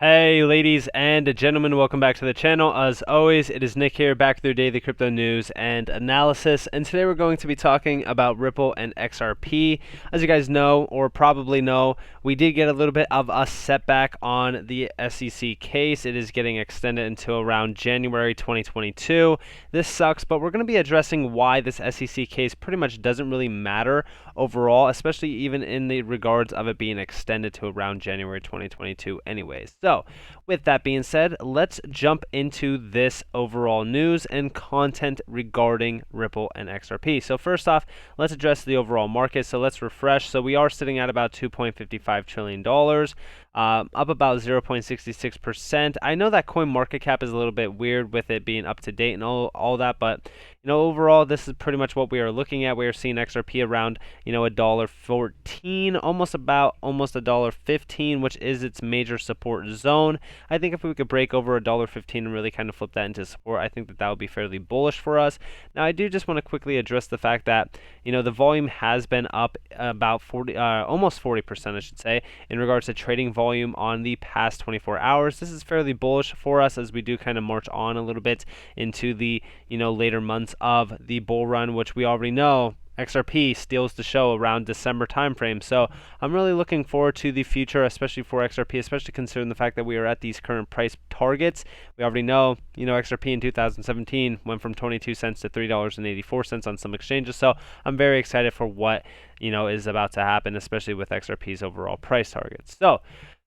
Hey ladies and gentlemen, welcome back to the channel. As always, it is Nick here, back with your daily crypto news and analysis, and today we're going to be talking about Ripple and XRP. As you guys know, or probably know, we did get a little bit of a setback on the SEC case. It is getting extended until around January 2022. This sucks, but we're going to be addressing why this SEC case pretty much doesn't really matter overall, especially even in the regards of it being extended to around January 2022 anyways. So, with that being said, let's jump into this overall news and content regarding Ripple and XRP. So first off, let's address the overall market. So let's refresh. So we are sitting at about $2.55 trillion, up about 0.66%. I know that coin market cap is a little bit weird with it being up to date and all that, but overall, this is pretty much what we are looking at. We are seeing XRP around, $1.14, almost $1.15, which is its major support zone. I think if we could break over $1.15 and really kind of flip that into support, I think that would be fairly bullish for us. Now, I do just want to quickly address the fact that, the volume has been up about almost 40%, I should say, in regards to trading volume on the past 24 hours. This is fairly bullish for us as we do kind of march on a little bit into the, later months of the bull run, which we already know XRP steals the show around December timeframe. So I'm really looking forward to the future, especially for XRP, especially considering the fact that we are at these current price targets. We already know, XRP in 2017 went from 22 cents to $3.84 on some exchanges. So I'm very excited for what, is about to happen, especially with XRP's overall price targets. So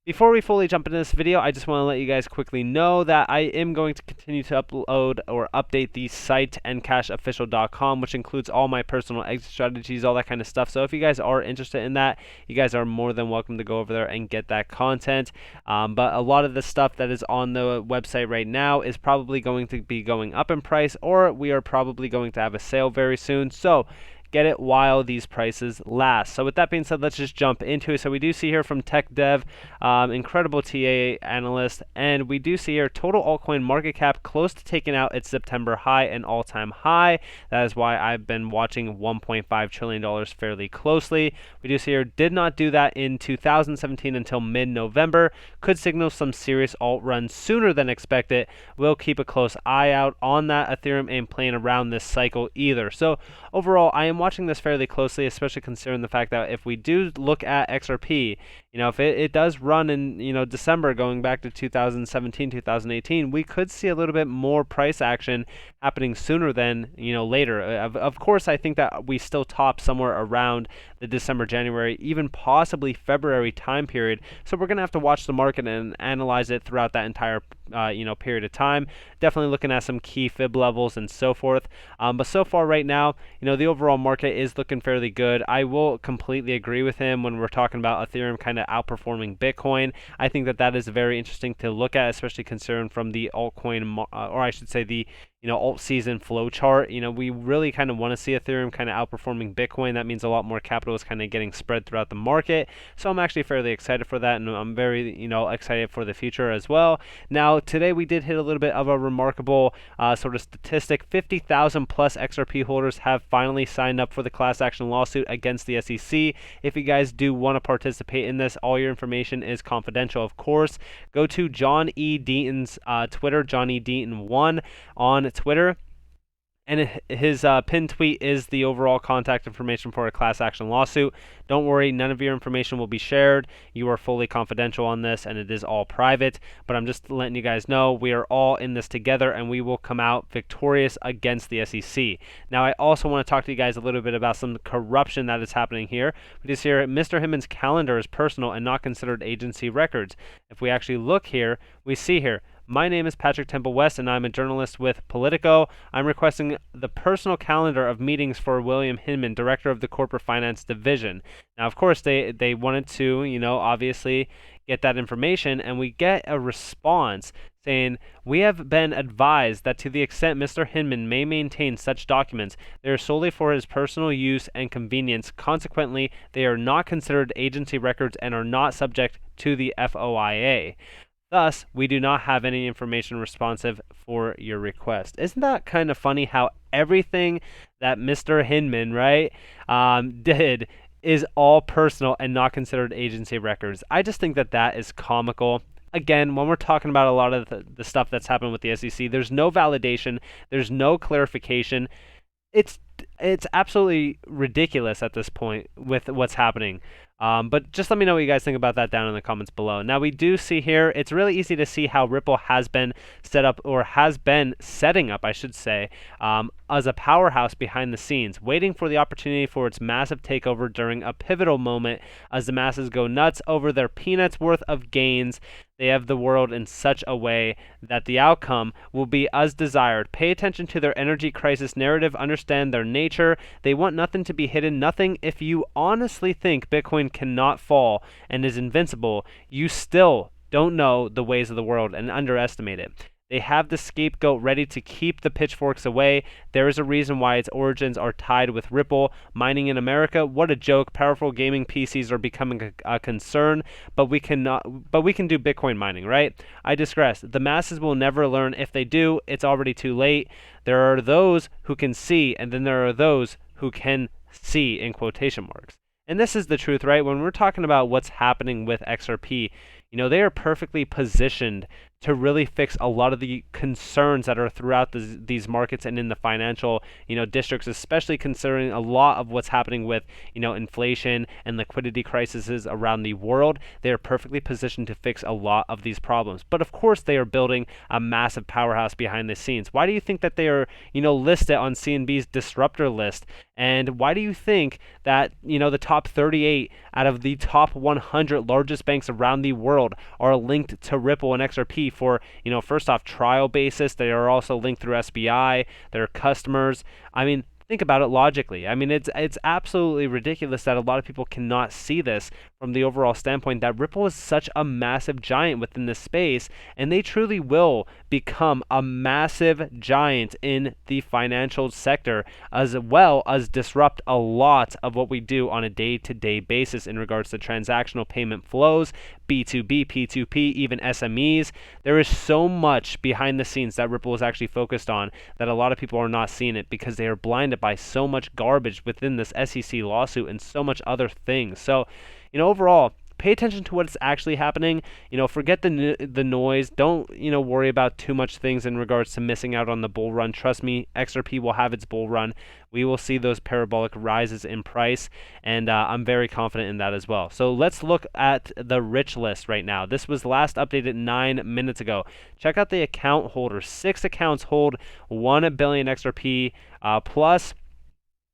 before we fully jump into this video, I just want to let you guys quickly know that I am going to continue to upload or update the site NCashOfficial.com, which includes all my personal exit strategies, all that kind of stuff. So if you guys are interested in that, you guys are more than welcome to go over there and get that content. But a lot of the stuff that is on the website right now is probably going to be going up in price, or we are probably going to have a sale very soon. So get it while these prices last. So with that being said, let's just jump into it. So we do see here from Tech Dev, incredible TA analyst, and we do see here total altcoin market cap close to taking out its September high and all-time high. That is why I've been watching $1.5 trillion fairly closely. We do see here did not do that in 2017 until mid-November. Could signal some serious alt runs sooner than expected. We'll keep a close eye out on that. Ethereum ain't playing around this cycle either. So overall, I am watching this fairly closely, especially considering the fact that if we do look at XRP, if it does run in, December going back to 2017, 2018, we could see a little bit more price action happening sooner than, later. Of course, I think that we still top somewhere around the December, January, even possibly February time period. So we're going to have to watch the market and analyze it throughout that entire, period of time. Definitely looking at some key fib levels and so forth. But so far right now, the overall market is looking fairly good. I will completely agree with him when we're talking about Ethereum kind of outperforming Bitcoin. I think that is very interesting to look at, especially considering from the altcoin, or I should say the alt season flow chart. We really kind of want to see Ethereum kind of outperforming Bitcoin. That means a lot more capital is kind of getting spread throughout the market. So I'm actually fairly excited for that, and I'm very, excited for the future as well. Now, today we did hit a little bit of a remarkable sort of statistic. 50,000 plus XRP holders have finally signed up for the class action lawsuit against the SEC. If you guys do want to participate in this, all your information is confidential, of course. Go to John E. Deaton's Twitter, John E. Deaton 1 on Twitter. And his pinned tweet is the overall contact information for a class action lawsuit. Don't worry, none of your information will be shared. You are fully confidential on this, and it is all private. But I'm just letting you guys know we are all in this together, and we will come out victorious against the SEC. Now, I also want to talk to you guys a little bit about some corruption that is happening here. We just hear Mr. Hinman's calendar is personal and not considered agency records. If we actually look here, we see here, my name is Patrick Temple West, and I'm a journalist with Politico. I'm requesting the personal calendar of meetings for William Hinman, director of the Corporate Finance Division. Now, of course, they wanted to, obviously get that information, and we get a response saying, we have been advised that to the extent Mr. Hinman may maintain such documents, they are solely for his personal use and convenience. Consequently, they are not considered agency records and are not subject to the FOIA. Thus, we do not have any information responsive for your request. Isn't that kind of funny how everything that Mr. Hinman, right, did is all personal and not considered agency records? I just think that is comical. again, when we're talking about a lot of the stuff that's happened with the SEC, there's no validation, there's no clarification. It's it's absolutely ridiculous at this point with what's happening. But just let me know what you guys think about that down in the comments below. Now, we do see here, it's really easy to see how Ripple has been set up, or has been setting up, I should say, as a powerhouse behind the scenes, waiting for the opportunity for its massive takeover during a pivotal moment as the masses go nuts over their peanuts worth of gains. They have the world in such a way that the outcome will be as desired. Pay attention to their energy crisis narrative, understand their nature. They want nothing to be hidden, nothing. If you honestly think Bitcoin cannot fall and is invincible, you still don't know the ways of the world and underestimate it. They have the scapegoat ready to keep the pitchforks away. There is a reason why its origins are tied with Ripple. Mining in America, what a joke. Powerful gaming PCs are becoming a concern, but we can do Bitcoin mining, right? I digress. The masses will never learn. If they do, it's already too late. There are those who can see, and then there are those who can see in quotation marks. And this is the truth, right? When we're talking about what's happening with XRP, they are perfectly positioned to really fix a lot of the concerns that are throughout these markets and in the financial, districts, especially considering a lot of what's happening with, inflation and liquidity crises around the world. They are perfectly positioned to fix a lot of these problems. But of course, they are building a massive powerhouse behind the scenes. Why do you think that they are, listed on CNBC's disruptor list? And why do you think that, the top 38 out of the top 100 largest banks around the world are linked to Ripple and XRP for, first off, trial basis? They are also linked through SBI, their customers. I mean, think about it logically. I mean, it's absolutely ridiculous that a lot of people cannot see this from the overall standpoint that Ripple is such a massive giant within this space, and they truly will become a massive giant in the financial sector, as well as disrupt a lot of what we do on a day-to-day basis in regards to transactional payment flows, B2B, P2P, even SMEs. There is so much behind the scenes that Ripple is actually focused on that a lot of people are not seeing it because they are blinded by so much garbage within this SEC lawsuit and so much other things. So, overall, pay attention to what's actually happening. Forget the noise. Don't, worry about too much things in regards to missing out on the bull run. Trust me, XRP will have its bull run. We will see those parabolic rises in price, and I'm very confident in that as well. So let's look at the Rich List right now. This was last updated 9 minutes ago. Check out the account holders. 6 accounts hold 1 billion XRP plus.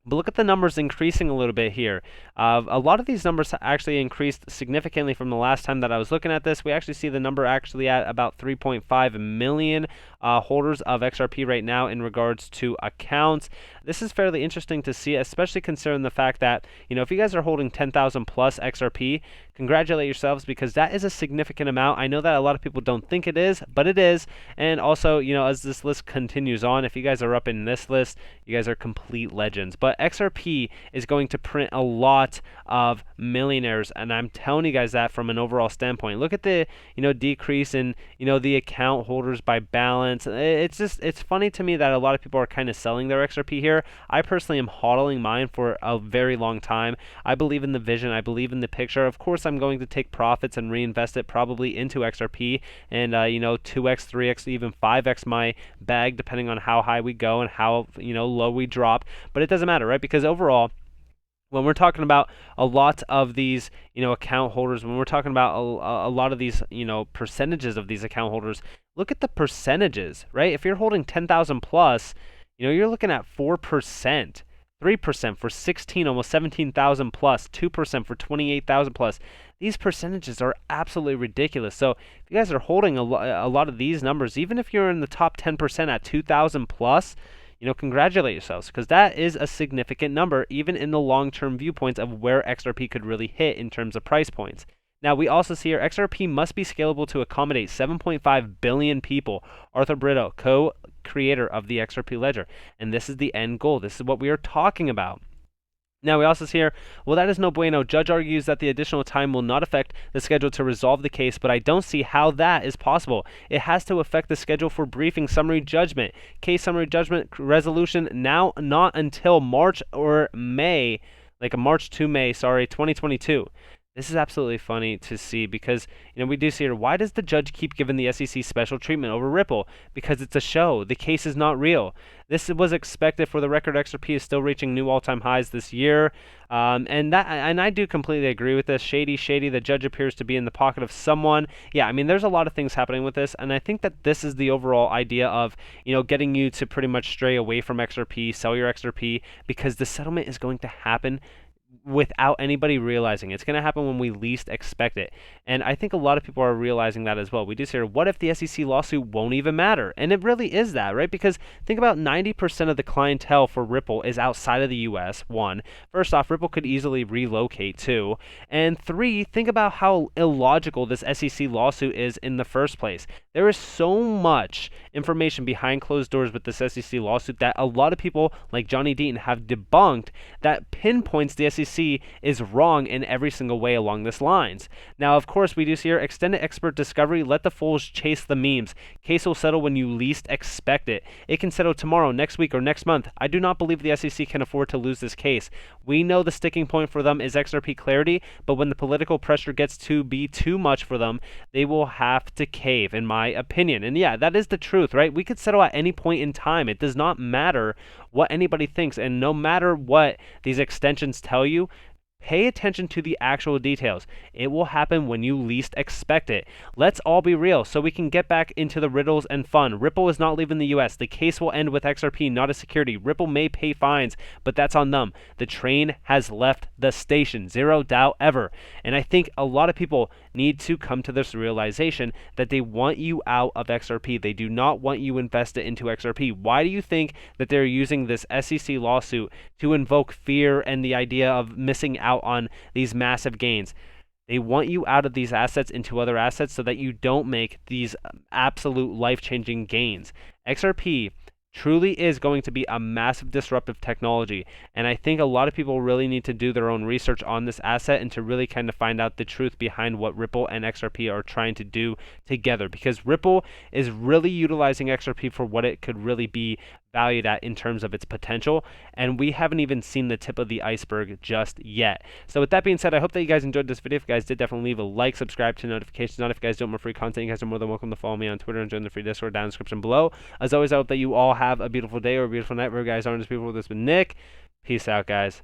But look at the numbers increasing a little bit here. A lot of these numbers actually increased significantly from the last time that I was looking at this. We actually see the number actually at about 3.5 million holders of XRP right now in regards to accounts. This is fairly interesting to see, especially considering the fact that, if you guys are holding 10,000 plus XRP, congratulate yourselves, because that is a significant amount. I know that a lot of people don't think it is, but it is. And also, as this list continues on, if you guys are up in this list, you guys are complete legends. But XRP is going to print a lot of millionaires, and I'm telling you guys that from an overall standpoint. Look at the, decrease in, the account holders by balance. It's funny to me that a lot of people are kind of selling their XRP here. I personally am hodling mine for a very long time. I believe in the vision. I believe in the picture. Of course, I'm going to take profits and reinvest it probably into XRP and, 2x, 3x, even 5x my bag, depending on how high we go and how, low we drop. But it doesn't matter, right? Because overall, when we're talking about a lot of these, account holders, when we're talking about a lot of these, percentages of these account holders, look at the percentages, right? If you're holding 10,000 plus, you're looking at 4%. 3% for 16, almost 17,000 plus, 2% for 28,000 plus. These percentages are absolutely ridiculous. So if you guys are holding a lot of these numbers, even if you're in the top 10% at 2,000 plus, congratulate yourselves, because that is a significant number, even in the long-term viewpoints of where XRP could really hit in terms of price points. Now, we also see here, XRP must be scalable to accommodate 7.5 billion people. Arthur Britto, co-creator of the XRP ledger. And this is the end goal. This is what we are talking about. Now, we also see here, well, that is no bueno. Judge argues that the additional time will not affect the schedule to resolve the case, but I don't see how that is possible. It has to affect the schedule for briefing summary judgment. Case summary judgment resolution now not until March or May, like March to May, 2022. This is absolutely funny to see because, we do see here, why does the judge keep giving the SEC special treatment over Ripple? Because it's a show. The case is not real. This was expected. For the record, XRP is still reaching new all-time highs this year. And I do completely agree with this. Shady. The judge appears to be in the pocket of someone. Yeah, I mean, there's a lot of things happening with this, and I think that this is the overall idea of, getting you to pretty much stray away from XRP, sell your XRP, because the settlement is going to happen without anybody realizing. It's going to happen when we least expect it. And I think a lot of people are realizing that as well. We do say, what if the SEC lawsuit won't even matter? And it really is that, right? Because think about 90% of the clientele for Ripple is outside of the US, one. First off, Ripple could easily relocate, two. And three, think about how illogical this SEC lawsuit is in the first place. There is so much information behind closed doors with this SEC lawsuit that a lot of people, like Johnny Deaton, have debunked that pinpoints the SEC is wrong in every single way along this lines. Now, of course, we do see here, extended expert discovery, let the fools chase the memes. Case will settle when you least expect it. It can settle tomorrow, next week, or next month. I do not believe the SEC can afford to lose this case. We know the sticking point for them is XRP clarity, but when the political pressure gets to be too much for them, they will have to cave, in my opinion. And yeah, that is the truth, right? We could settle at any point in time. It does not matter what anybody thinks, and no matter what these extensions tell you, pay attention to the actual details. It will happen when you least expect it. Let's all be real so we can get back into the riddles and fun. Ripple is not leaving the US. The case will end with XRP, not a security. Ripple may pay fines, but that's on them. The train has left the station. Zero doubt ever. And I think a lot of people need to come to this realization that they want you out of XRP. They do not want you invested into XRP. Why do you think that they're using this SEC lawsuit to invoke fear and the idea of missing out on these massive gains? They want you out of these assets into other assets so that you don't make these absolute life-changing gains. XRP truly is going to be a massive disruptive technology, and I think a lot of people really need to do their own research on this asset and to really kind of find out the truth behind what Ripple and XRP are trying to do together, because Ripple is really utilizing XRP for what it could really be valued at in terms of its potential, and we haven't even seen the tip of the iceberg just yet. So with that being said, I hope that you guys enjoyed this video. If you guys did, definitely leave a like, subscribe to notifications on. If you guys don't want more free content, you guys are more than welcome to follow me on Twitter and join the free Discord down in the description below. As always, I hope that you all have a beautiful day or a beautiful night wherever you guys are in this beautiful world. This has been Nick. Peace out, guys.